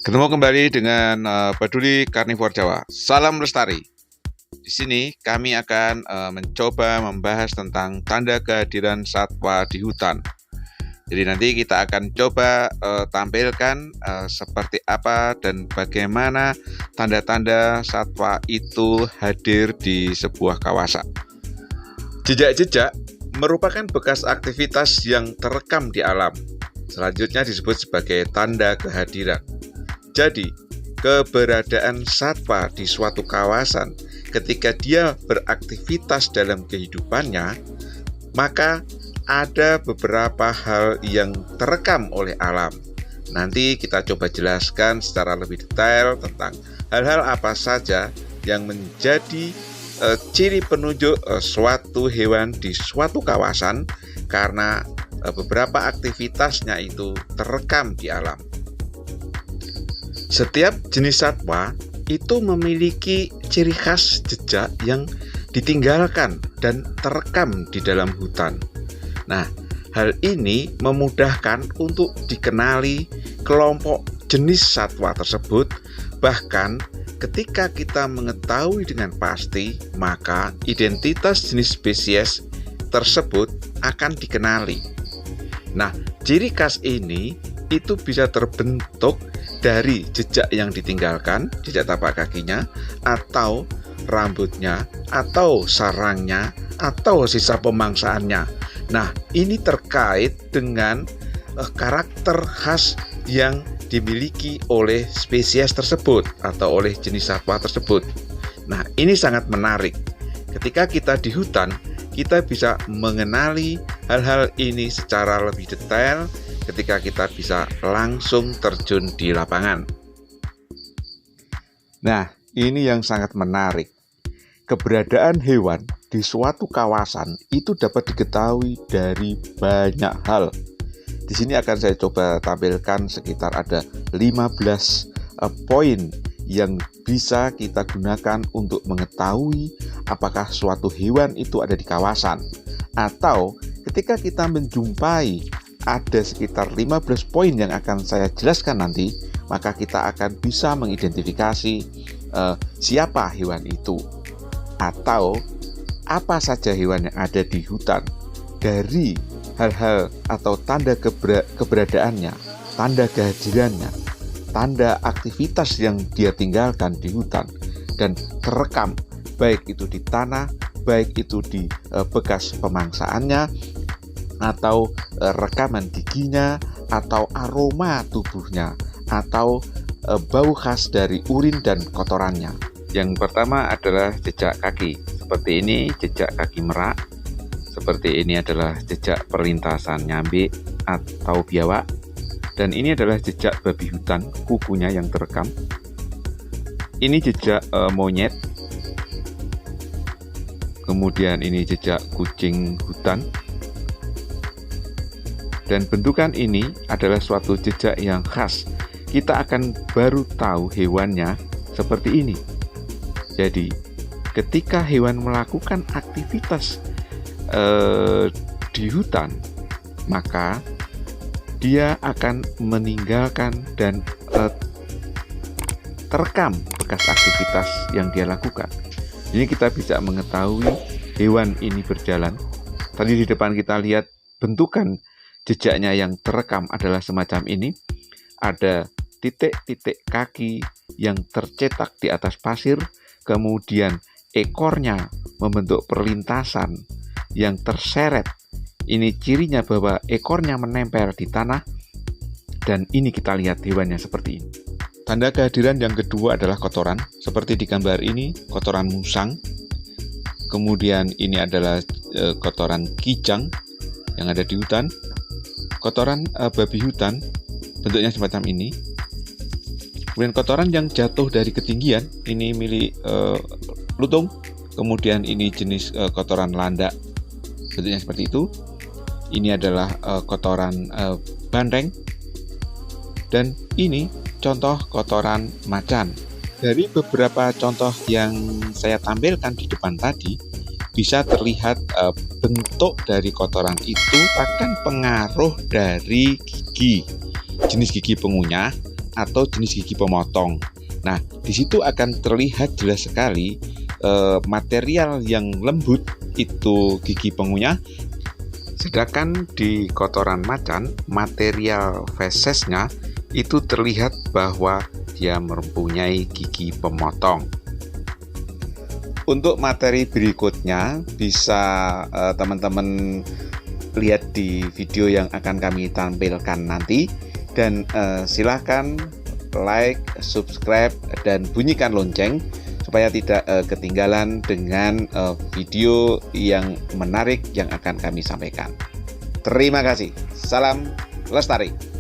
Ketemu kembali dengan Peduli Karnivor Jawa. Salam lestari. Di sini kami akan mencoba membahas tentang tanda kehadiran satwa di hutan. Jadi nanti kita akan coba tampilkan seperti apa dan bagaimana tanda-tanda satwa itu hadir di sebuah kawasan. Jejak-jejak merupakan bekas aktivitas yang terekam di alam. Selanjutnya disebut sebagai tanda kehadiran. Jadi, keberadaan satwa di suatu kawasan ketika dia beraktivitas dalam kehidupannya, maka ada beberapa hal yang terekam oleh alam. Nanti kita coba jelaskan secara lebih detail tentang hal-hal apa saja yang menjadi ciri penunjuk suatu hewan di suatu kawasan karena beberapa aktivitasnya itu terekam di alam. Setiap jenis satwa itu memiliki ciri khas jejak yang ditinggalkan dan terekam di dalam hutan. Nah, hal ini memudahkan untuk dikenali kelompok jenis satwa tersebut. Bahkan ketika kita mengetahui dengan pasti, maka identitas jenis spesies tersebut akan dikenali. Nah, ciri khas ini itu bisa terbentuk dari jejak yang ditinggalkan, jejak tapak kakinya, atau rambutnya, atau sarangnya, atau sisa pemangsaannya. Nah, ini terkait dengan karakter khas yang dimiliki oleh spesies tersebut atau oleh jenis satwa tersebut. Nah, ini sangat menarik. Ketika kita di hutan, kita bisa mengenali hal-hal ini secara lebih detail ketika kita bisa langsung terjun di lapangan. Nah, ini yang sangat menarik. Keberadaan hewan di suatu kawasan itu dapat diketahui dari banyak hal. Di sini akan saya coba tampilkan sekitar ada 15 poin yang bisa kita gunakan untuk mengetahui apakah suatu hewan itu ada di kawasan. Atau ketika kita menjumpai ada sekitar 15 poin yang akan saya jelaskan nanti, maka kita akan bisa mengidentifikasi siapa hewan itu. Atau apa saja hewan yang ada di hutan dari hal-hal atau tanda keberadaannya, tanda kehadirannya, tanda aktivitas yang dia tinggalkan di hutan dan terekam, baik itu di tanah, baik itu di bekas pemangsaannya, atau rekaman giginya, atau aroma tubuhnya, atau bau khas dari urin dan kotorannya. Yang pertama adalah jejak kaki. Seperti ini jejak kaki merak. Seperti ini adalah jejak perlintasan nyambe atau biawak. Dan ini adalah jejak babi hutan, kukunya yang terekam. Ini jejak monyet. Kemudian ini jejak kucing hutan. Dan bentukan ini adalah suatu jejak yang khas. Kita akan baru tahu hewannya seperti ini. Jadi, ketika hewan melakukan aktivitas di hutan, maka dia akan meninggalkan dan terekam bekas aktivitas yang dia lakukan. Jadi kita bisa mengetahui hewan ini berjalan. Tadi di depan kita lihat bentukan jejaknya yang terekam adalah semacam ini. Ada titik-titik kaki yang tercetak di atas pasir, kemudian ekornya membentuk perlintasan yang terseret. Ini cirinya bahwa ekornya menempel di tanah, dan ini kita lihat hewannya seperti ini. Tanda kehadiran yang kedua adalah kotoran. Seperti di gambar ini, kotoran musang. Kemudian ini adalah kotoran kijang yang ada di hutan. Kotoran babi hutan, bentuknya semacam ini. Kemudian kotoran yang jatuh dari ketinggian, ini milik lutung. Kemudian ini jenis kotoran landak, bentuknya seperti itu. Ini adalah kotoran bandeng. Dan ini contoh kotoran macan. Dari beberapa contoh yang saya tampilkan di depan tadi, bisa terlihat bentuk dari kotoran itu akan pengaruh dari gigi. jenis gigi pengunyah atau jenis gigi pemotong. Nah, di situ akan terlihat jelas sekali material yang lembut itu gigi pengunyah, sedangkan di kotoran macan material fesesnya itu terlihat bahwa dia mempunyai gigi pemotong. Untuk materi berikutnya bisa teman-teman lihat di video yang akan kami tampilkan nanti, dan silahkan like, subscribe, dan bunyikan lonceng supaya tidak ketinggalan dengan video yang menarik yang akan kami sampaikan. Terima kasih. Salam lestari.